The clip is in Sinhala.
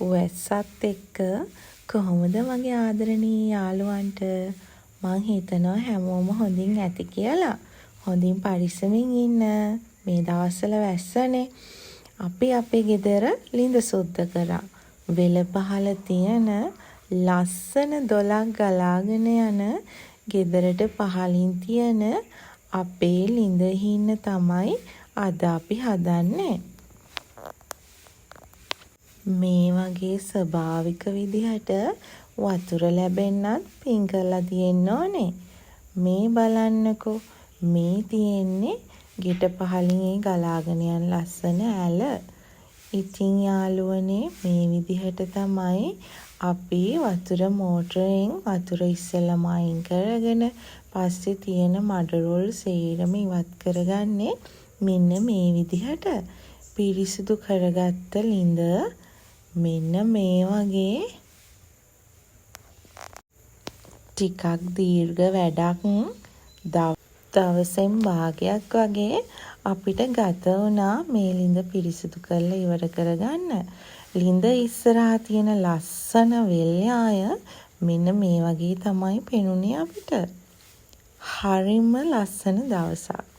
වැස්සත් එක්ක කොහොමද මගේ ආදරණීය යාළුවන්ට? මං හිතනවා හැමෝම හොඳින් ඇති කියලා. හොඳින් පරිස්සමින් ඉන්න. මේ දවස්වල වැස්සනේ. අපි අපේ ගෙදර ළිඳ සුද්ධ කරා. වෙල පහල තියෙන ලස්සන දොලක් ගලාගෙන යන ගෙදරට පහලින් තියෙන අපේ ළිඳ හින්න තමයි අද අපි හදන්නේ. මේ වගේ ස්වභාවික විදිහට වතුර ලැබෙන්නත් පින් කරලා තියෙන්න ඕනේ. මේ බලන්නකෝ, මේ තියෙන්නේ ගෙට පහලින් ගලාගෙන යන ලස්සන ඇල. ඉතින් යාළුවනේ, මේ විදිහට තමයි අපි වතුර මෝටරෙන් වතුර ඉස්සෙල්ලාම අයින් කරගෙන පස්සේ තියෙන මඩරොල් සේරම ඉවත් කරගන්නේ මෙන්න මේ විදිහට. පිරිසිදු කරගත්ත ළිඳ මෙන්න මේ වගේ ටිකක් දීර්ඝ වැඩක් දවසෙන් භාගයක් වගේ අපිට ගත වුණා මේ ළිඳ පිරිසිදු කරලා ඉවර කරගන්න. ළිඳ ඉස්සරහා තියෙන ලස්සන වෙල්යාය මෙන්න මේ වගේ තමයි පෙනුනේ අපිට. හරිම ලස්සන දවසක්.